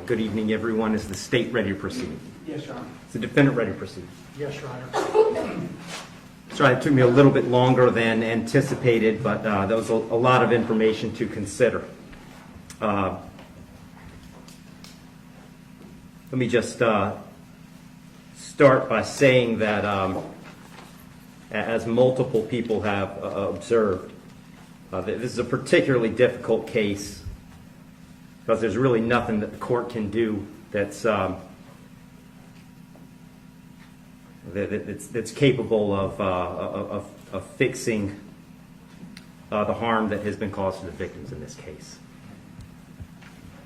Good evening, everyone. Is the state ready to proceed? Yes, Your Honor. Is the defendant ready to proceed? Yes, Your Honor. Sorry, it took me a little bit longer than anticipated, but there was a lot of information to consider. Let me just start by saying that as multiple people have observed, this is a particularly difficult case because there's really nothing that the court can do that's capable of fixing the harm that has been caused to the victims in this case.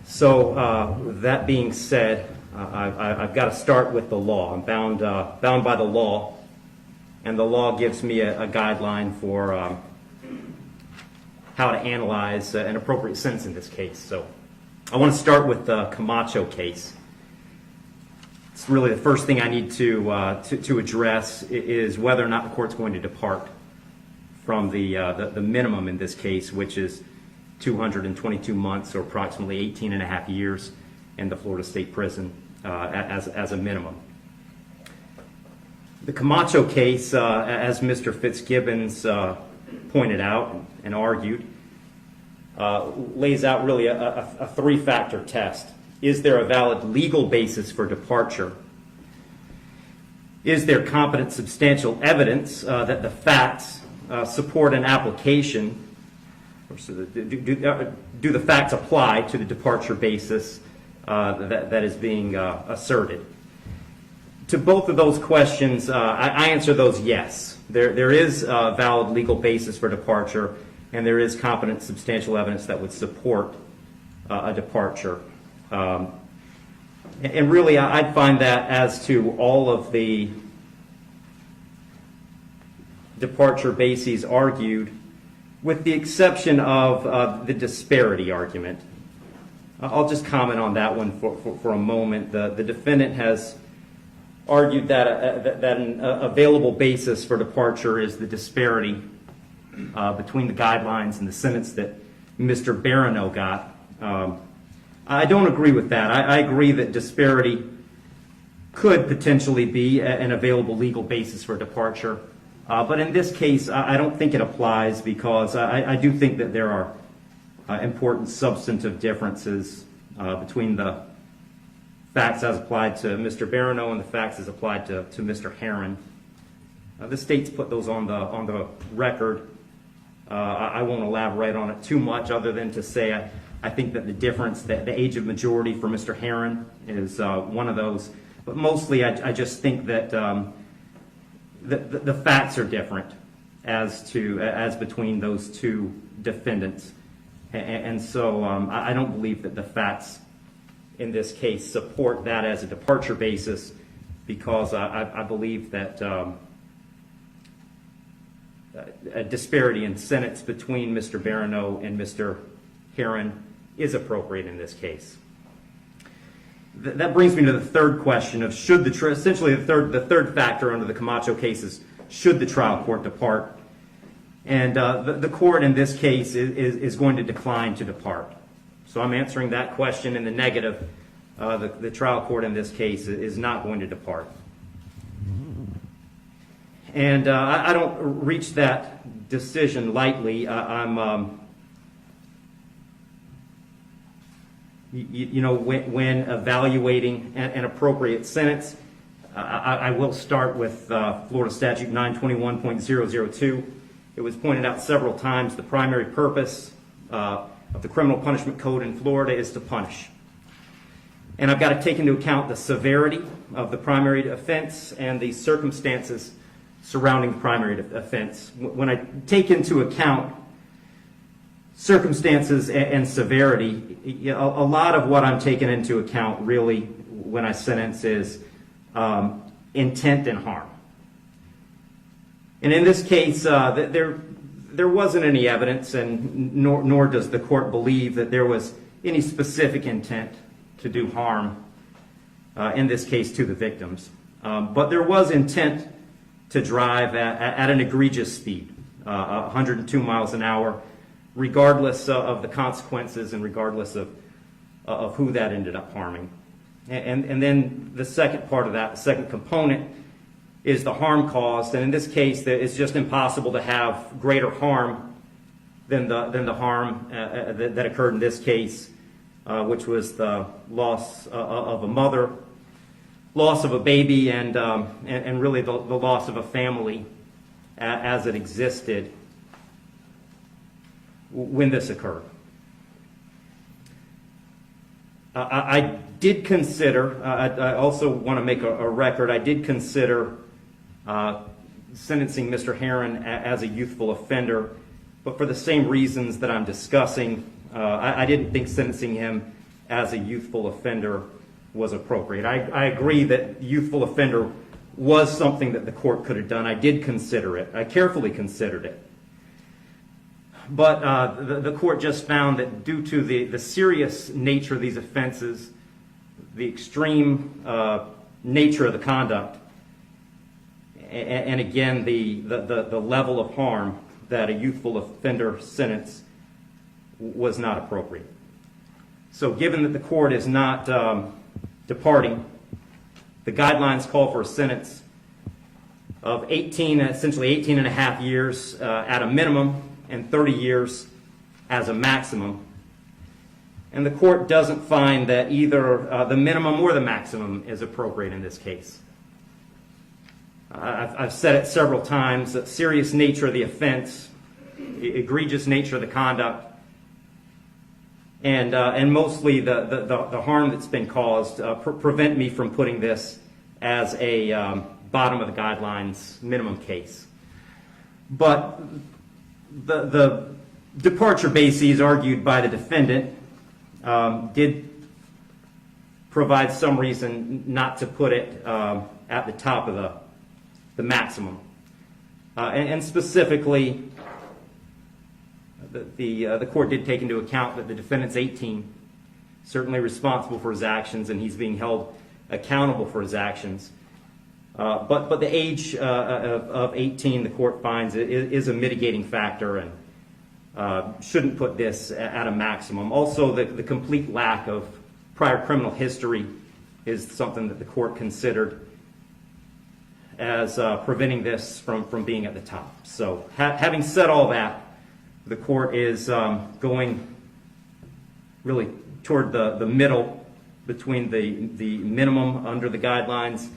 So that being said, I've got to start with the law. I'm bound by the law, and the law gives me a guideline for how to analyze an appropriate sentence in this case. So I want to start with the Camacho case. It's really the first thing I need to address is whether or not the court's going to depart from the minimum in this case, which is 222 months or approximately 18 and a half years in the Florida State Prison as a minimum. The Camacho case, as Mr. Fitzgibbons pointed out and argued, lays out really a three-factor test. Is there a valid legal basis for departure? Is there competent substantial evidence that the facts support an application? Or so do the facts apply to the departure basis that is being asserted? To both of those questions, I answer those yes. There is a valid legal basis for departure, and there is competent substantial evidence that would support a departure. And really, I'd find that as to all of the departure bases argued, with the exception of the disparity argument. I'll just comment on that one for a moment. The defendant has argued that an available basis for departure is the disparity between the guidelines and the sentence that Mr. Barano got. I don't agree with that. I agree that disparity could potentially be an available legal basis for departure. But in this case, I don't think it applies because I do think that there are important substantive differences between the facts as applied to Mr. Barano and the facts as applied to Mr. Herron. The state's put those on the record. I won't elaborate on it too much other than to say I think that the difference, that the age of majority for Mr. Herron is one of those. But mostly I just think that the facts are different as between those two defendants. And so I don't believe that the facts in this case support that as a departure basis because I believe that a disparity in sentence between Mr. Barano and Mr. Herron is appropriate in this case. That brings me to the third question of should essentially the third factor under the Camacho case is should the trial court depart? And the court in this case is going to decline to depart. So I'm answering that question in the negative. The trial court in this case is not going to depart. And I don't reach that decision lightly. When evaluating an appropriate sentence, I will start with Florida Statute 921.002. It was pointed out several times the primary purpose of the criminal punishment code in Florida is to punish. And I've got to take into account the severity of the primary offense and the circumstances surrounding the primary offense. When I take into account circumstances and severity, a lot of what I'm taking into account really when I sentence is intent and harm. And in this case, there wasn't any evidence, and nor does the court believe that there was any specific intent to do harm, in this case to the victims. But there was intent to drive at an egregious speed, 102 miles an hour, regardless of the consequences and regardless of of who that ended up harming. And then the second part of that, the second component, is the harm caused. And in this case, it's just impossible to have greater harm than the harm that occurred in this case, which was the loss of a mother, loss of a baby, and really the loss of a family as it existed when this occurred. I did consider, I also want to make a record, I did consider sentencing Mr. Herron as a youthful offender, but for the same reasons that I'm discussing, I didn't think sentencing him as a youthful offender was appropriate. I agree that youthful offender was something that the court could have done. I did consider it. I carefully considered it. But the court just found that due to the serious nature of these offenses, the extreme nature of the conduct, and again, the level of harm, that a youthful offender sentence was not appropriate. So given that the court is not departing, the guidelines call for a sentence of 18, essentially 18 and a half years at a minimum, and 30 years as a maximum. And the court doesn't find that either the minimum or the maximum is appropriate in this case. I've said it several times, that serious nature of the offense, egregious nature of the conduct, and mostly the harm that's been caused prevent me from putting this as a bottom of the guidelines minimum case. But the departure bases argued by the defendant did provide some reason not to put it at the top of the maximum. And specifically, the court did take into account that the defendant's 18, certainly responsible for his actions, and he's being held accountable for his actions. But the age of 18, the court finds, is a mitigating factor and shouldn't put this at a maximum. Also, the complete lack of prior criminal history is something that the court considered as preventing this from being at the top. So having said all that, the court is going really toward the middle between the minimum under the guidelines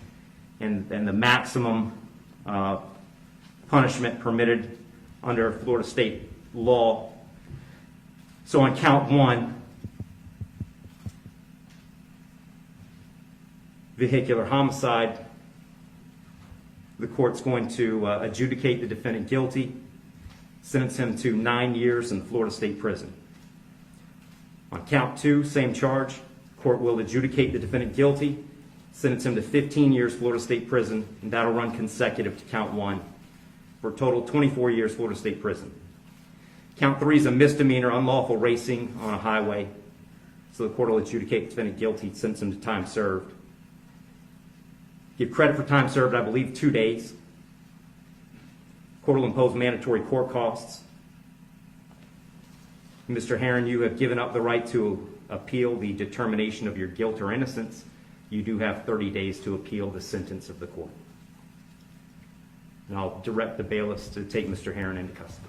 and the maximum punishment permitted under Florida state law. So on count one, vehicular homicide, the court's going to adjudicate the defendant guilty, sentence him to 9 years in Florida state prison. On count two, same charge, court will adjudicate the defendant guilty, sentence him to 15 years Florida state prison, and that'll run consecutive to count one, for a total of 24 years Florida state prison. Count three is a misdemeanor, unlawful racing on a highway, so the court will adjudicate the defendant guilty, sentence him to time served. Give credit for time served, I believe, 2 days. Court will impose mandatory court costs. Mr. Herron, you have given up the right to appeal the determination of your guilt or innocence. You do have 30 days to appeal the sentence of the court. And I'll direct the bailiffs to take Mr. Herron into custody.